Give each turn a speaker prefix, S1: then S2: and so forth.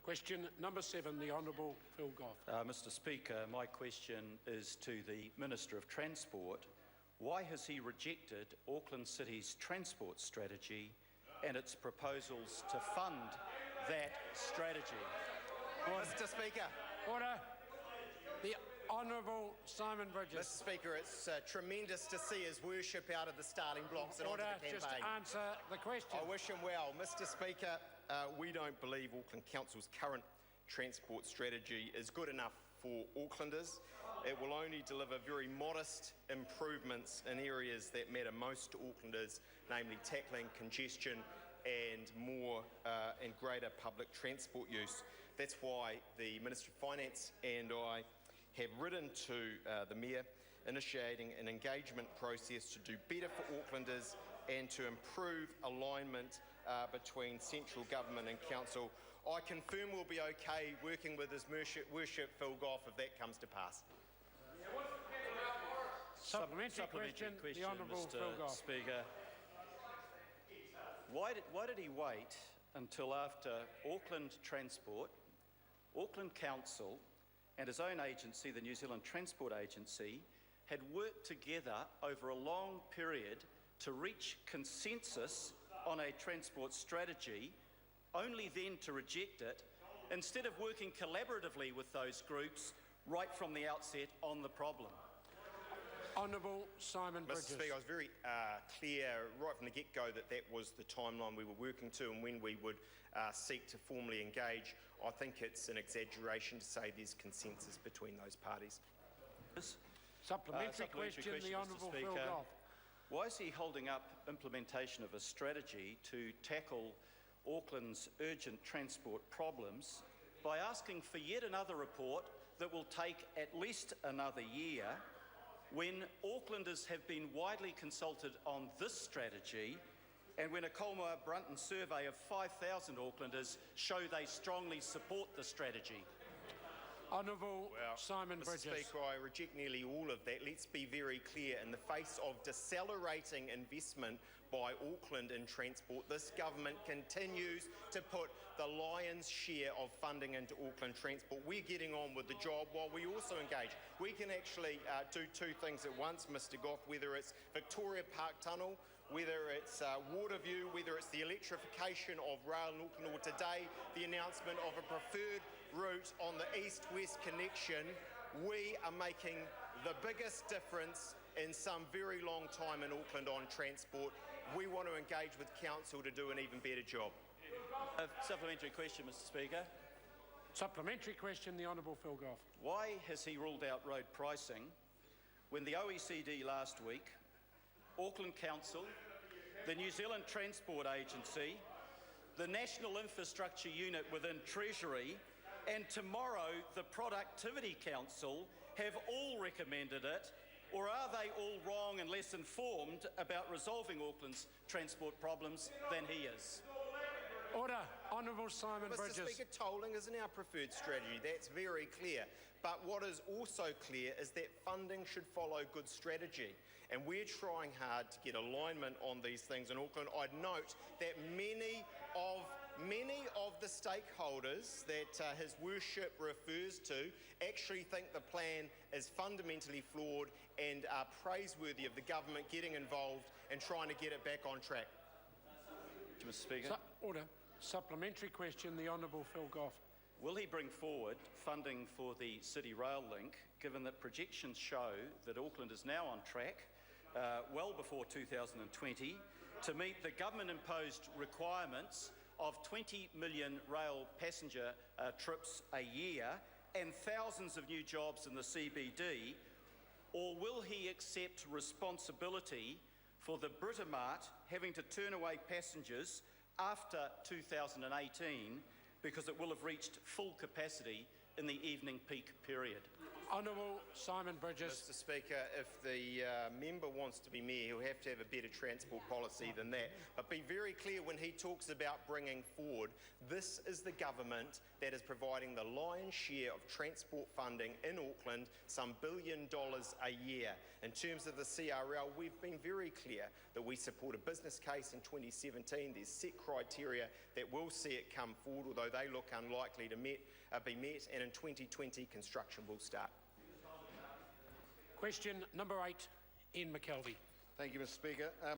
S1: Question number 7, the Honourable Phil Goff.
S2: Mr Speaker, my question is to the Minister of Transport. Why has he rejected Auckland City's transport strategy and its proposals to fund that strategy?
S3: Mr Speaker.
S1: Order. The Honourable Simon Bridges.
S3: Mr Speaker, it's tremendous to see his worship out of the starting blocks and onto the campaign.
S1: Just answer the question.
S3: I wish him well. Mr Speaker, we don't believe Auckland Council's current transport strategy is good enough for Aucklanders. It will only deliver very modest improvements in areas that matter most to Aucklanders, namely tackling congestion and more and greater public transport use. That's why the Minister of Finance and I have written to the Mayor initiating an engagement process to do better for Aucklanders and to improve alignment between central government and council. I confirm we'll be okay working with his worship Phil Goff if that comes to pass.
S1: Supplementary question, the Honourable Phil Goff.
S2: Speaker, why did he wait until after Auckland Transport, Auckland Council and his own agency, the New Zealand Transport Agency, had worked together over a long period to reach consensus on a transport strategy, only then to reject it, instead of working collaboratively with those groups right from the outset on the problem?
S1: Honourable Simon Bridges.
S3: Mr Speaker, I was very clear right from the get-go that that was the timeline we were working to and when we would seek to formally engage. I think it's an exaggeration to say there's consensus between those parties.
S1: Supplementary question, the Honourable Phil Goff.
S2: Why is he holding up implementation of a strategy to tackle Auckland's urgent transport problems by asking for yet another report that will take at least another year, when Aucklanders have been widely consulted on this strategy and when a Colmar-Brunton survey of 5,000 Aucklanders show they strongly support the strategy?
S1: Honourable Simon Bridges.
S3: Mr Speaker, I reject nearly all of that. Let's be very clear. In the face of decelerating investment by Auckland in transport, this government continues to put the lion's share of funding into Auckland transport. We're getting on with the job while we also engage. We can actually do two things at once, Mr Goff, whether it's Victoria Park Tunnel, whether it's Waterview, whether it's the electrification of rail in Auckland, or today the announcement of a preferred route on the east-west connection. We are making the biggest difference in some very long time in Auckland on transport. We want to engage with Council to do an even better job.
S2: A supplementary question, Mr Speaker.
S1: Supplementary question, the Honourable Phil Goff.
S2: Why has he ruled out road pricing when the OECD last week, Auckland Council, the New Zealand Transport Agency, the National Infrastructure Unit within Treasury, and tomorrow the Productivity Council have all recommended it? Or are they all wrong and less informed about resolving Auckland's transport problems than he is?
S1: Order. Honourable Simon Bridges.
S3: Mr Speaker, tolling isn't our preferred strategy. That's very clear. But what is also clear is that funding should follow good strategy. And we're trying hard to get alignment on these things in Auckland. I'd note that many of the stakeholders that his worship refers to actually think the plan is fundamentally flawed and are praiseworthy of the government getting involved and trying to get it back on track.
S2: Mr Speaker.
S1: Order. Supplementary question, the Honourable Phil Goff.
S2: Will he bring forward funding for the City Rail Link, given that projections show that Auckland is now on track, well before 2020, to meet the government-imposed requirements of 20 million rail passenger trips a year and thousands of new jobs in the CBD, or will he accept responsibility for the Britomart having to turn away passengers after 2018 because it will have reached full capacity in the evening peak period?
S1: Honourable Simon Bridges.
S3: Mr Speaker, if the member wants to be mayor, he'll have to have a better transport policy than that. But be very clear when he talks about bringing forward, this is the government that is providing the lion's share of transport funding in Auckland, some $1 billion a year. In terms of the CRL, we've been very clear that we support a business case in 2017. There's set criteria that will see it come forward, although they look unlikely to be met, and in 2020 construction will start.
S1: Question number 8, Ian McKelvey.
S4: Thank you, Mr Speaker.